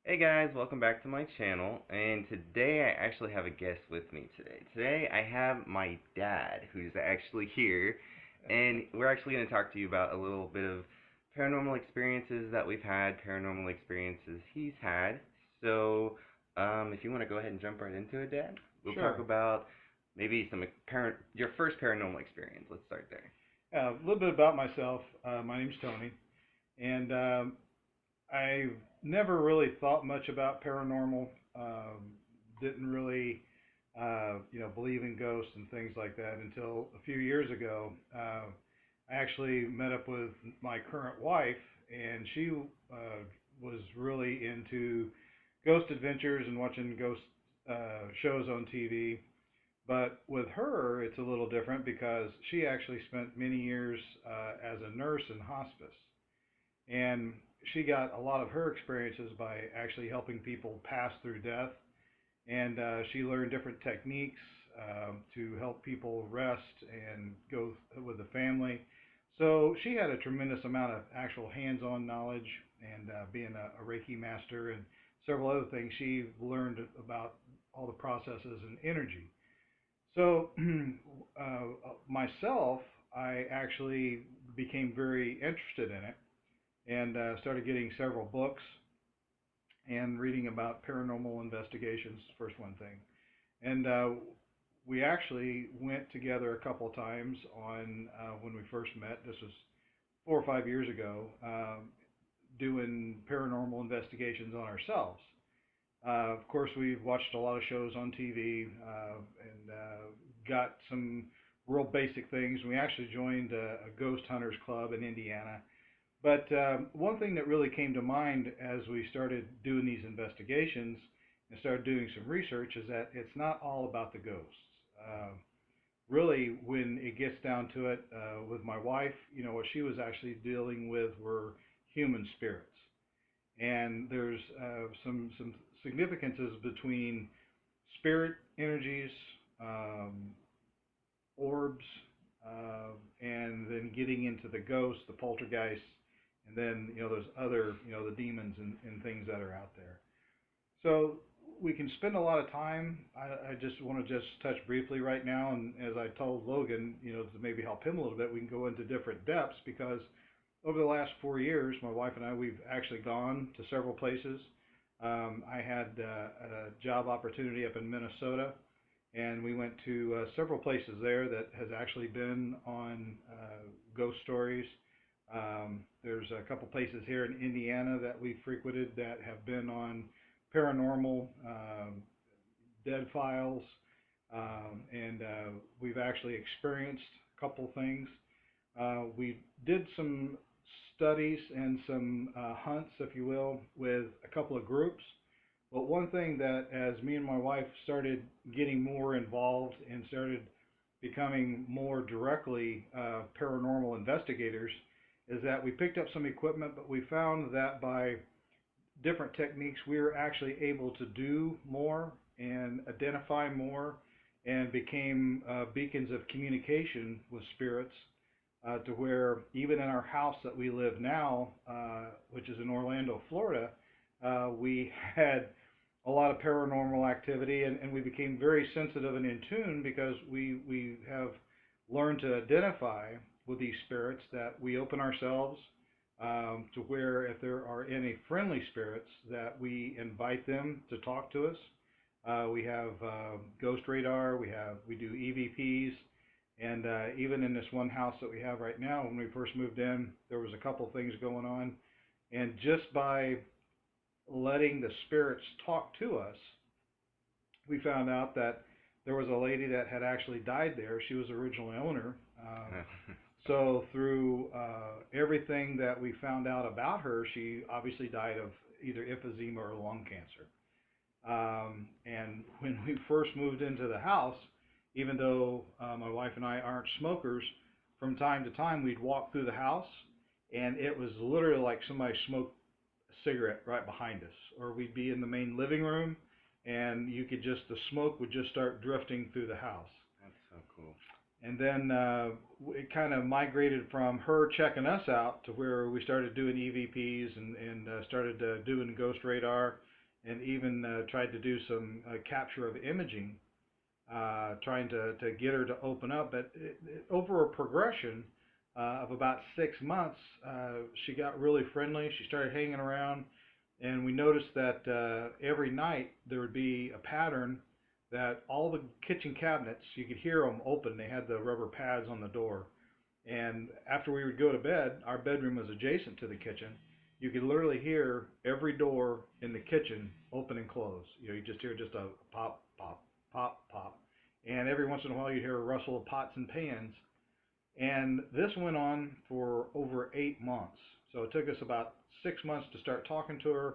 Hey guys, welcome back to my channel. And today I actually have a guest with me today. Today I have my dad, who's actually here, and we're actually going to talk to you about a little bit of paranormal experiences that we've had, paranormal experiences he's had. So, if you want to go ahead and jump right into it, Dad, we'll talk Sure. about maybe your first paranormal experience. Let's start there. A little bit about myself. My name's Tony, and I never really thought much about paranormal. Didn't really, believe in ghosts and things like that until a few years ago. I actually met up with my current wife, and she was really into ghost adventures and watching ghost shows on TV. But with her, it's a little different because she actually spent many years as a nurse in hospice. And she got a lot of her experiences by actually helping people pass through death. And she learned different techniques to help people rest and go with the family. So she had a tremendous amount of actual hands on knowledge and being a Reiki master and several other things, she learned about all the processes and energy. So, myself, I actually became very interested in it and started getting several books and reading about paranormal investigations, first one thing. And we actually went together a couple of times on when we first met. This was 4 or 5 years ago, doing paranormal investigations on ourselves. Of course, we've watched a lot of shows on TV and got some real basic things. We actually joined a ghost hunters club in Indiana. But one thing that really came to mind as we started doing these investigations and started doing some research is that it's not all about the ghosts. Uh, Really, when it gets down to it, with my wife, what she was actually dealing with were human spirits. And there's some significances between spirit energies, um, orbs, and then getting into the ghosts, the poltergeists, and then there's other the demons and things that are out there. So we can spend a lot of time. I just want to just touch briefly right now, and as I told Logan, to maybe help him a little bit, we can go into different depths because over the last 4 years, my wife and I, we've actually gone to several places. I had a job opportunity up in Minnesota, and we went to several places there that has actually been on ghost stories. There's a couple places here in Indiana that we frequented that have been on paranormal, dead files, and we've actually experienced a couple things. We did some studies and some hunts, if you will, with a couple of groups. But one thing that, as me and my wife started getting more involved and started becoming more directly paranormal investigators, is that we picked up some equipment, but we found that by different techniques, we were actually able to do more and identify more and became beacons of communication with spirits to where even in our house that we live now, which is in Orlando, Florida, we had a lot of paranormal activity, and we became very sensitive and in tune because we have learned to identify with these spirits that we open ourselves to where if there are any friendly spirits that we invite them to talk to us. We have ghost radar, we do EVPs, and even in this one house that we have right now, when we first moved in, there was a couple things going on, and just by letting the spirits talk to us, we found out that there was a lady that had actually died there. She was the original owner. So through everything that we found out about her, she obviously died of either emphysema or lung cancer. And when we first moved into the house, even though my wife and I aren't smokers, from time to time we'd walk through the house, and it was literally like somebody smoked a cigarette right behind us, or we'd be in the main living room, and you could just the smoke would just start drifting through the house. That's so cool. And then it kind of migrated from her checking us out to where we started doing EVPs and started doing ghost radar. and even tried to do some capture of imaging, trying to get her to open up. But over a progression of about 6 months, she got really friendly. She started hanging around, and we noticed that every night there would be a pattern that all the kitchen cabinets, you could hear them open. They had the rubber pads on the door. And after we would go to bed, our bedroom was adjacent to the kitchen. You could literally hear every door in the kitchen open and close. You just hear just a pop, pop, pop, pop. And every once in a while you hear a rustle of pots and pans. And this went on for over 8 months. So it took us about 6 months to start talking to her,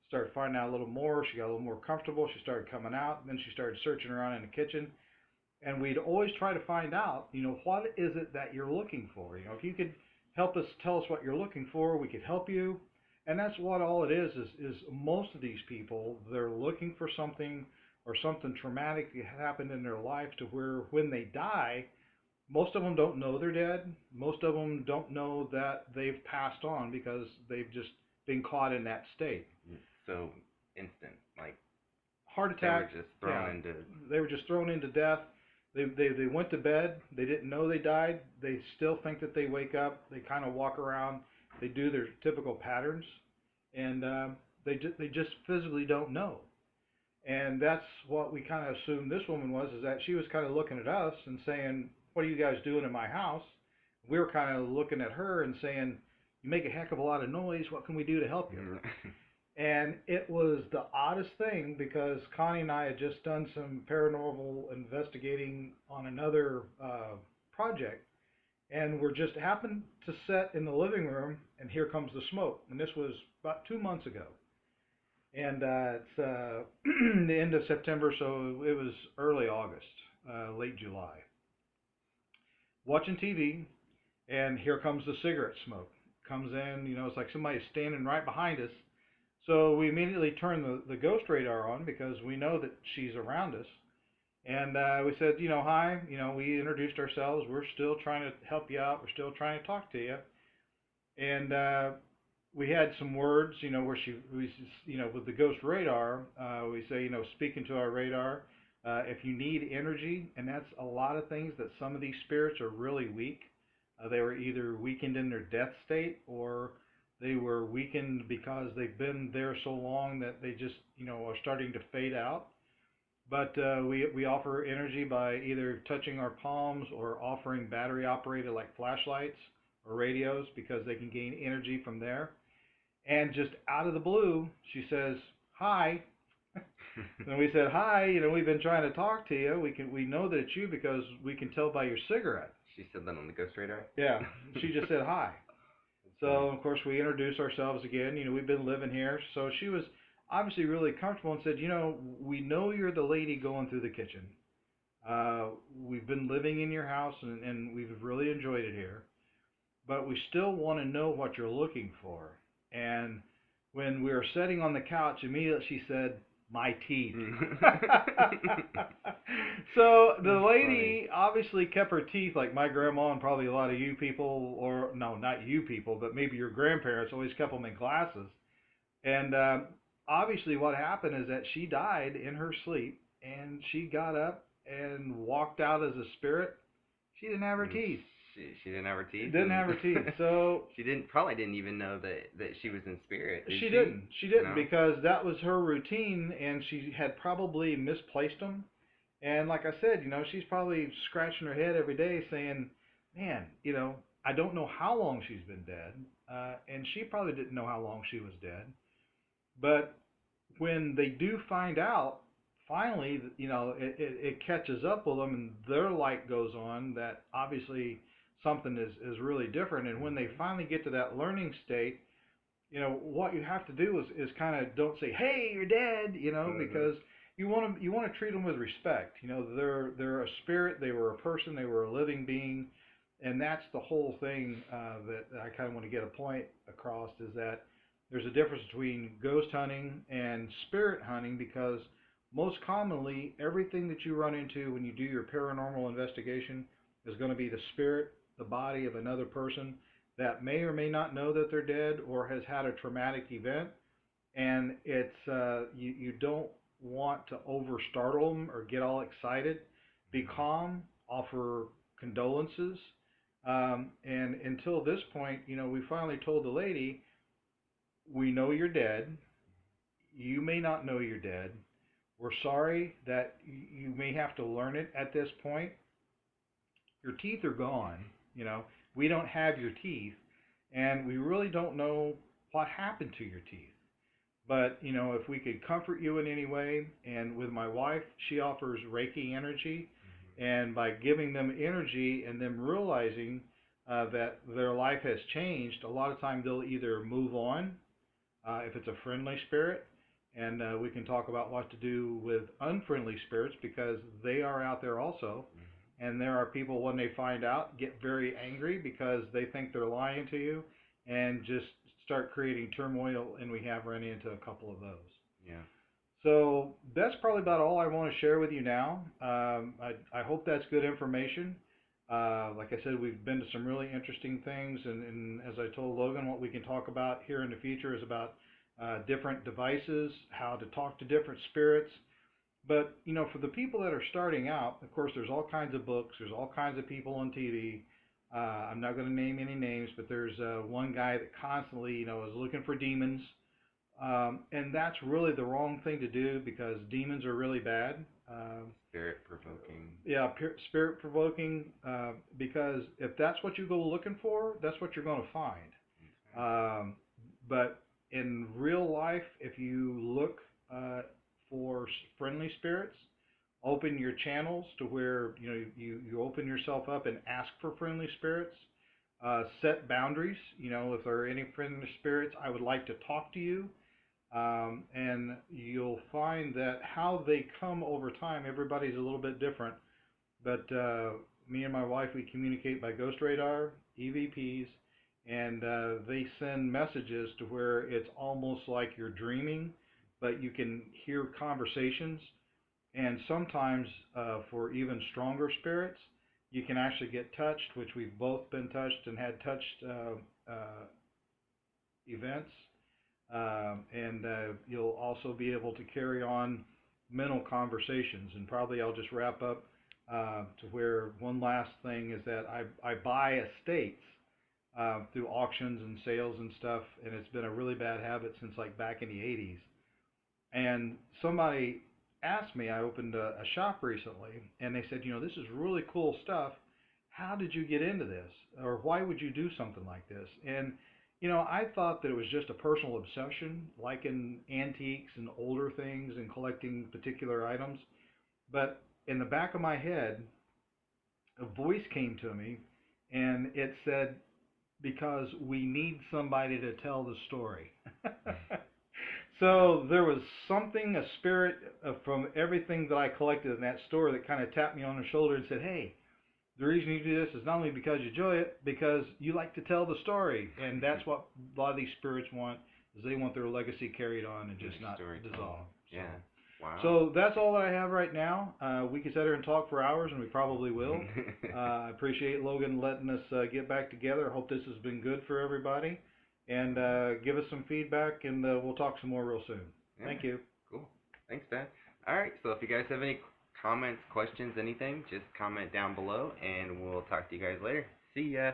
started finding out a little more. She got a little more comfortable. She started coming out. Then she started searching around in the kitchen. And we'd always try to find out, what is it that you're looking for? If you could help us, tell us what you're looking for, we could help you. And that's what all it is most of these people, they're looking for something or something traumatic that happened in their life to where when they die, most of them don't know they're dead. Most of them don't know that they've passed on because they've just been caught in that state. So instant, like heart attack. They were just thrown into death. They went to bed. They didn't know they died. They still think that they wake up. They kind of walk around. They do their typical patterns, and they just physically don't know. And that's what we kind of assumed this woman was, is that she was kind of looking at us and saying, "What are you guys doing in my house?" We were kind of looking at her and saying, "You make a heck of a lot of noise. What can we do to help you?" And it was the oddest thing because Connie and I had just done some paranormal investigating on another project, and we're just happened to sit in the living room, and here comes the smoke. And this was about 2 months ago, and it's the end of September, so it was early August, late July. Watching TV, and here comes the cigarette smoke. Comes in, it's like somebody's standing right behind us. So we immediately turned the ghost radar on because we know that she's around us. And we said, hi, we introduced ourselves. We're still trying to help you out. We're still trying to talk to you. And we had some words, where with the ghost radar, we say, speaking to our radar, if you need energy, and that's a lot of things that some of these spirits are really weak. They were either weakened in their death state, or they were weakened because they've been there so long that they just, are starting to fade out. But we offer energy by either touching our palms or offering battery operated like flashlights or radios because they can gain energy from there. And just out of the blue, she says, "Hi." And we said, "Hi, we've been trying to talk to you. We know that it's you because we can tell by your cigarette." She said that on the ghost radar? Yeah. She just said hi. So, of course, we introduced ourselves again. We've been living here. So she was obviously really comfortable and said, we know you're the lady going through the kitchen. We've been living in your house, and we've really enjoyed it here. But we still want to know what you're looking for. And when we were sitting on the couch, immediately she said, "My teeth." So the lady obviously kept her teeth, like my grandma and probably a lot of you people, or no, not you people, but maybe your grandparents always kept them in glasses. And obviously what happened is that she died in her sleep, and she got up and walked out as a spirit. She didn't have her teeth. She didn't have her teeth? Didn't have her teeth. So she probably didn't even know that she was in spirit. She didn't. She didn't, no? Because that was her routine, and she had probably misplaced them. And like I said, she's probably scratching her head every day saying, "Man, I don't know how long she's been dead." And she probably didn't know how long she was dead. But when they do find out, finally, it catches up with them, and their light goes on that obviously something is really different. And when they finally get to that learning state, what you have to do is kind of don't say, "Hey, you're dead," because you want to treat them with respect. They're a spirit, they were a person, they were a living being, and that's the whole thing that I kind of want to get a point across, is that there's a difference between ghost hunting and spirit hunting, because most commonly everything that you run into when you do your paranormal investigation is going to be the spirit, the body of another person that may or may not know that they're dead or has had a traumatic event, and it's you don't want to over startle them or get all excited. Be calm, offer condolences, and until this point, we finally told the lady, we know you're dead. You may not know you're dead. We're sorry that you may have to learn it at this point. Your teeth are gone. We don't have your teeth, and we really don't know what happened to your teeth. But, if we could comfort you in any way, and with my wife, she offers Reiki energy, and by giving them energy and them realizing that their life has changed, a lot of time they'll either move on, if it's a friendly spirit, and we can talk about what to do with unfriendly spirits because they are out there also. And there are people, when they find out, get very angry because they think they're lying to you and just start creating turmoil, and we have run into a couple of those. Yeah. So that's probably about all I want to share with you now. I hope that's good information. Like I said, we've been to some really interesting things, and as I told Logan, what we can talk about here in the future is about different devices, how to talk to different spirits. But, for the people that are starting out, of course, there's all kinds of books, there's all kinds of people on TV. I'm not going to name any names, but there's one guy that constantly, is looking for demons. And that's really the wrong thing to do because demons are really bad. Spirit provoking. Yeah, spirit provoking, because if that's what you go looking for, that's what you're going to find. But in real life, if you look for friendly spirits, open your channels to where you open yourself up and ask for friendly spirits. Set boundaries. If there are any friendly spirits, I would like to talk to you. And you'll find that how they come over time, everybody's a little bit different. But me and my wife, we communicate by ghost radar, EVPs, and they send messages to where it's almost like you're dreaming, but you can hear conversations. And sometimes for even stronger spirits, you can actually get touched, which we've both been touched and had touched events. And you'll also be able to carry on mental conversations. And probably I'll just wrap up to where one last thing is that I buy estates through auctions and sales and stuff, and it's been a really bad habit since like back in the 80s. And somebody asked me, I opened a shop recently, and they said, this is really cool stuff. How did you get into this? Or why would you do something like this? And I thought that it was just a personal obsession, like in antiques and older things and collecting particular items. But in the back of my head, a voice came to me, and it said, because we need somebody to tell the story. So there was something, a spirit from everything that I collected in that store that kind of tapped me on the shoulder and said, hey, the reason you do this is not only because you enjoy it, because you like to tell the story. And that's what a lot of these spirits want, is they want their legacy carried on and just not dissolve. Yeah. Wow. So that's all that I have right now. We could sit here and talk for hours, and we probably will. I appreciate Logan letting us get back together. I hope this has been good for everybody. And give us some feedback, and we'll talk some more real soon. Yeah. Thank you. Cool. Thanks, Dad. All right, so if you guys have any comments, questions, anything, just comment down below, and we'll talk to you guys later. See ya.